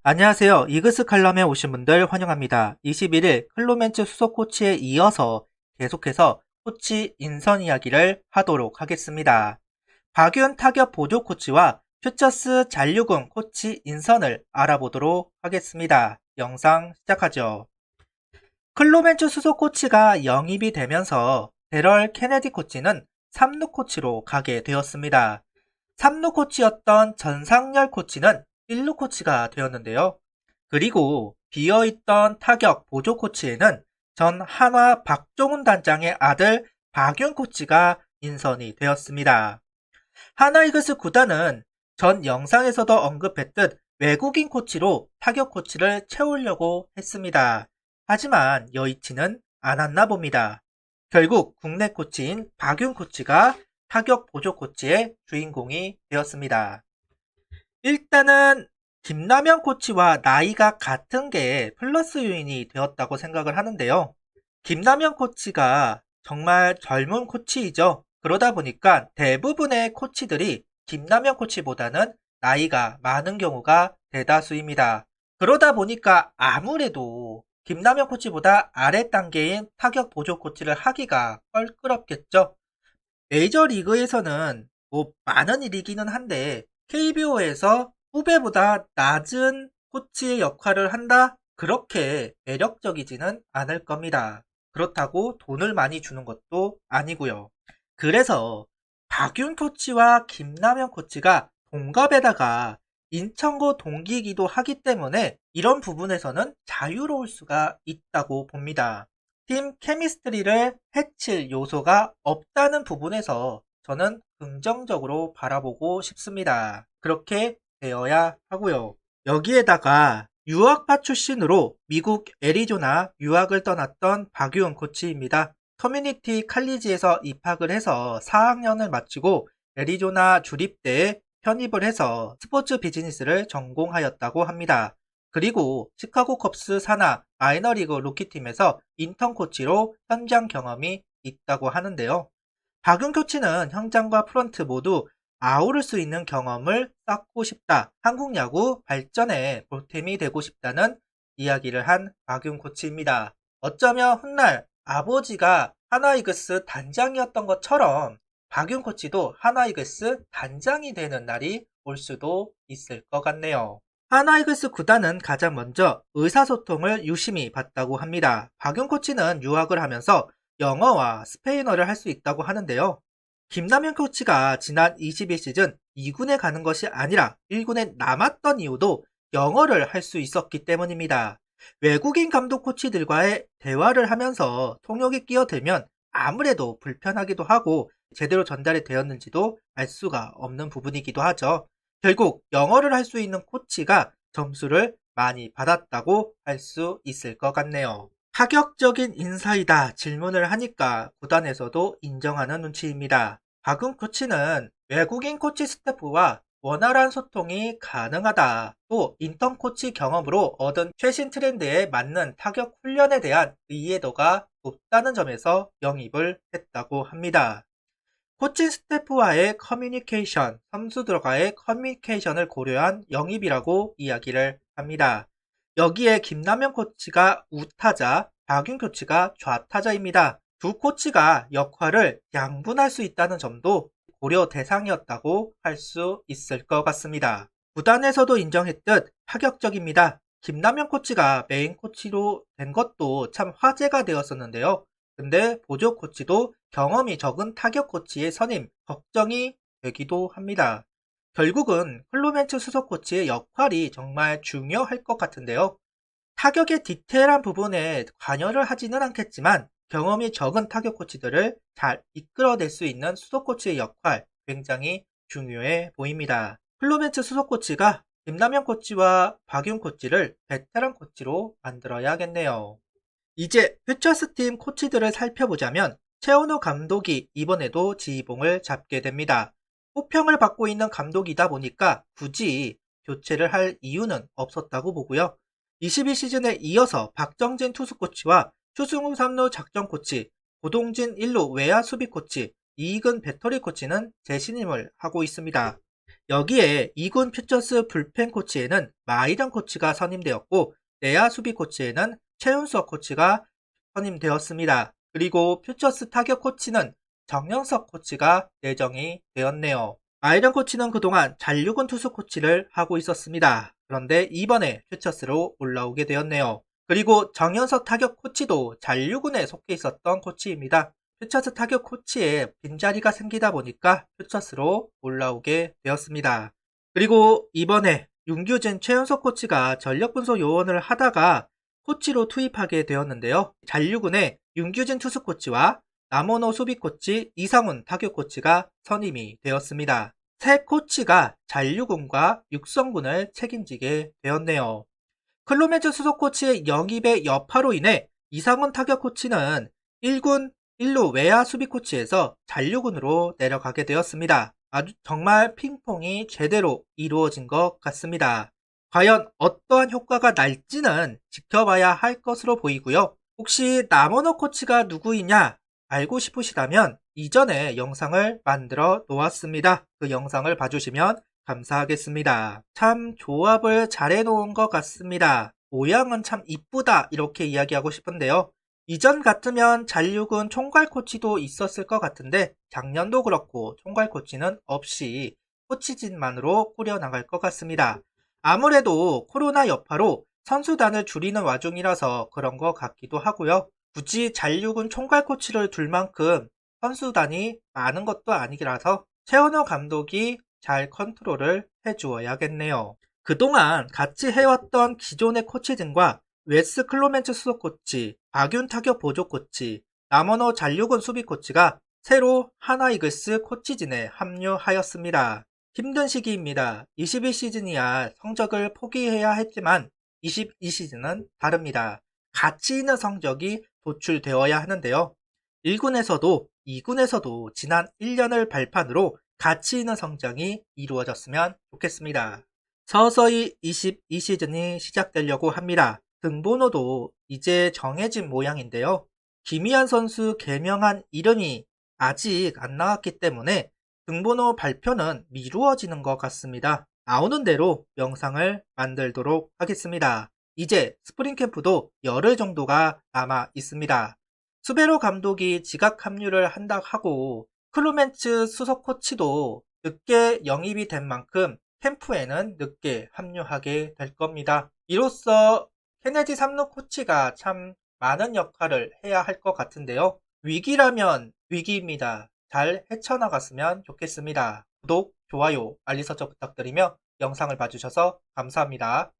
안녕하세요. 이그스 칼럼에 오신 분들 환영합니다. 21일 클로멘츠 수석 코치에 이어서 계속해서 코치 인선 이야기를 하도록 하겠습니다. 박윤 타격 보조 코치와 퓨처스 잔류군 코치 인선을 알아보도록 하겠습니다. 영상 시작하죠. 클로멘츠 수석 코치가 영입이 되면서 데럴 케네디 코치는 3루 코치로 가게 되었습니다. 3루 코치였던 전상열 코치는 1루 코치가 되었는데요. 그리고 비어있던 타격 보조 코치에는 전 한화 박종훈 단장의 아들 박윤 코치가 인선이 되었습니다. 하나이글스 구단은 전 영상에서도 언급했듯 외국인 코치로 타격 코치를 채우려고 했습니다. 하지만 여의치는 않았나 봅니다. 결국 국내 코치인 박윤 코치가 타격 보조 코치의 주인공이 되었습니다. 일단은 김남현 코치와 나이가 같은 게 플러스 요인이 되었다고 생각을 하는데요. 김남현 코치가 정말 젊은 코치이죠. 그러다 보니까 대부분의 코치들이 김남현 코치보다는 나이가 많은 경우가 대다수입니다. 그러다 보니까 아무래도 김남현 코치보다 아래 단계인 타격 보조 코치를 하기가 껄끄럽겠죠. 메이저리그에서는 뭐 많은 일이기는 한데 KBO에서 후배보다 낮은 코치의 역할을 한다? 그렇게 매력적이지는 않을 겁니다. 그렇다고 돈을 많이 주는 것도 아니고요. 그래서 박윤 코치와 김남현 코치가 동갑에다가 인천고 동기이기도 하기 때문에 이런 부분에서는 자유로울 수가 있다고 봅니다. 팀 케미스트리를 해칠 요소가 없다는 부분에서 저는 긍정적으로 바라보고 싶습니다. 그렇게 되어야 하고요. 여기에다가 유학파 출신으로 미국 애리조나 유학을 떠났던 박유은 코치입니다. 커뮤니티 칼리지에서 입학을 해서 4학년을 마치고 애리조나 주립대에 편입을 해서 스포츠 비즈니스를 전공하였다고 합니다. 그리고 시카고 컵스 산하 마이너리그 루키팀에서 인턴 코치로 현장 경험이 있다고 하는데요. 박윤 코치는 현장과 프런트 모두 아우를 수 있는 경험을 쌓고 싶다. 한국 야구 발전에 보탬이 되고 싶다는 이야기를 한 박윤 코치입니다. 어쩌면 훗날 아버지가 하나이글스 단장이었던 것처럼 박윤 코치도 하나이글스 단장이 되는 날이 올 수도 있을 것 같네요. 하나이글스 구단은 가장 먼저 의사소통을 유심히 봤다고 합니다. 박윤 코치는 유학을 하면서 영어와 스페인어를 할 수 있다고 하는데요. 김남현 코치가 지난 21시즌 2군에 가는 것이 아니라 1군에 남았던 이유도 영어를 할 수 있었기 때문입니다. 외국인 감독 코치들과의 대화를 하면서 통역이 끼어들면 아무래도 불편하기도 하고 제대로 전달이 되었는지도 알 수가 없는 부분이기도 하죠. 결국 영어를 할 수 있는 코치가 점수를 많이 받았다고 할 수 있을 것 같네요. 파격적인 인사이다 질문을 하니까 구단에서도 인정하는 눈치입니다. 박은 코치는 외국인 코치 스태프와 원활한 소통이 가능하다. 또 인턴 코치 경험으로 얻은 최신 트렌드에 맞는 타격 훈련에 대한 이해도가 높다는 점에서 영입을 했다고 합니다. 코칭 스태프와의 커뮤니케이션, 선수들과의 커뮤니케이션을 고려한 영입이라고 이야기를 합니다. 여기에 김남현 코치가 우타자, 박윤 코치가 좌타자입니다. 두 코치가 역할을 양분할 수 있다는 점도 고려 대상이었다고 할 수 있을 것 같습니다. 구단에서도 인정했듯 파격적입니다. 김남현 코치가 메인 코치로 된 것도 참 화제가 되었었는데요. 근데 보조 코치도 경험이 적은 타격 코치의 선임 걱정이 되기도 합니다. 결국은 클로멘츠 수석 코치의 역할이 정말 중요할 것 같은데요. 타격의 디테일한 부분에 관여를 하지는 않겠지만 경험이 적은 타격 코치들을 잘 이끌어낼 수 있는 수석 코치의 역할 굉장히 중요해 보입니다. 클로멘츠 수석 코치가 김남현 코치와 박윤 코치를 베테랑 코치로 만들어야겠네요. 이제 퓨처스팀 코치들을 살펴보자면 최원호 감독이 이번에도 지휘봉을 잡게 됩니다. 호평을 받고 있는 감독이다 보니까 굳이 교체를 할 이유는 없었다고 보고요. 22시즌에 이어서 박정진 투수 코치와 추승우 3루 작전 코치, 고동진 1루 외야 수비 코치, 이익은 배터리 코치는 재신임을 하고 있습니다. 여기에 2군 퓨처스 불펜 코치에는 마이런 코치가 선임되었고 내야 수비 코치에는 최윤석 코치가 선임되었습니다. 그리고 퓨처스 타격 코치는 정영석 코치가 내정이 되었네요. 마이런 코치는 그동안 잔류군 투수 코치를 하고 있었습니다. 그런데 이번에 퓨처스로 올라오게 되었네요. 그리고 정영석 타격 코치도 잔류군에 속해 있었던 코치입니다. 퓨처스 타격 코치에 빈자리가 생기다 보니까 퓨처스로 올라오게 되었습니다. 그리고 이번에 윤규진 최연석 코치가 전력분석 요원을 하다가 코치로 투입하게 되었는데요. 잔류군에 윤규진 투수 코치와 남원호 수비 코치, 이상훈 타격 코치가 선임이 되었습니다. 새 코치가 잔류군과 육성군을 책임지게 되었네요. 클로멘츠 수석 코치의 영입의 여파로 인해 이상훈 타격 코치는 1군 1루 외야 수비 코치에서 잔류군으로 내려가게 되었습니다. 아주 정말 핑퐁이 제대로 이루어진 것 같습니다. 과연 어떠한 효과가 날지는 지켜봐야 할 것으로 보이고요. 혹시 남원호 코치가 누구이냐 알고 싶으시다면 이전에 영상을 만들어 놓았습니다. 그 영상을 봐주시면 감사하겠습니다. 참 조합을 잘 해놓은 것 같습니다. 모양은 참 이쁘다 이렇게 이야기하고 싶은데요. 이전 같으면 잔류군 총괄 코치도 있었을 것 같은데 작년도 그렇고 총괄 코치는 없이 코치진만으로 꾸려나갈 것 같습니다. 아무래도 코로나 여파로 선수단을 줄이는 와중이라서 그런 것 같기도 하고요. 굳이 잔류군 총괄 코치를 둘 만큼 선수단이 많은 것도 아니라서 최원호 감독이 잘 컨트롤을 해주어야겠네요. 그동안 같이 해왔던 기존의 코치진과 웨스 클로멘츠 수석 코치, 박윤 타격 보조 코치, 남원호 잔류군 수비 코치가 새로 하나이글스 코치진에 합류하였습니다. 힘든 시기입니다. 21시즌이야 성적을 포기해야 했지만 22시즌은 다릅니다. 가치 있는 성적이 도출되어야 하는데요. 1군에서도 2군에서도 지난 1년을 발판으로 가치 있는 성장이 이루어졌으면 좋겠습니다. 서서히 22시즌이 시작되려고 합니다. 등번호도 이제 정해진 모양인데요. 김희한 선수 개명한 이름이 아직 안 나왔기 때문에 등번호 발표는 미루어지는 것 같습니다. 나오는 대로 영상을 만들도록 하겠습니다. 이제 스프링 캠프도 열흘 정도가 남아 있습니다. 수베로 감독이 지각 합류를 한다 하고 클루멘츠 수석 코치도 늦게 영입이 된 만큼 캠프에는 늦게 합류하게 될 겁니다. 이로써 케네디 3루 코치가 참 많은 역할을 해야 할 것 같은데요. 위기라면 위기입니다. 잘 헤쳐나갔으면 좋겠습니다. 구독, 좋아요, 알림 설정 부탁드리며 영상을 봐주셔서 감사합니다.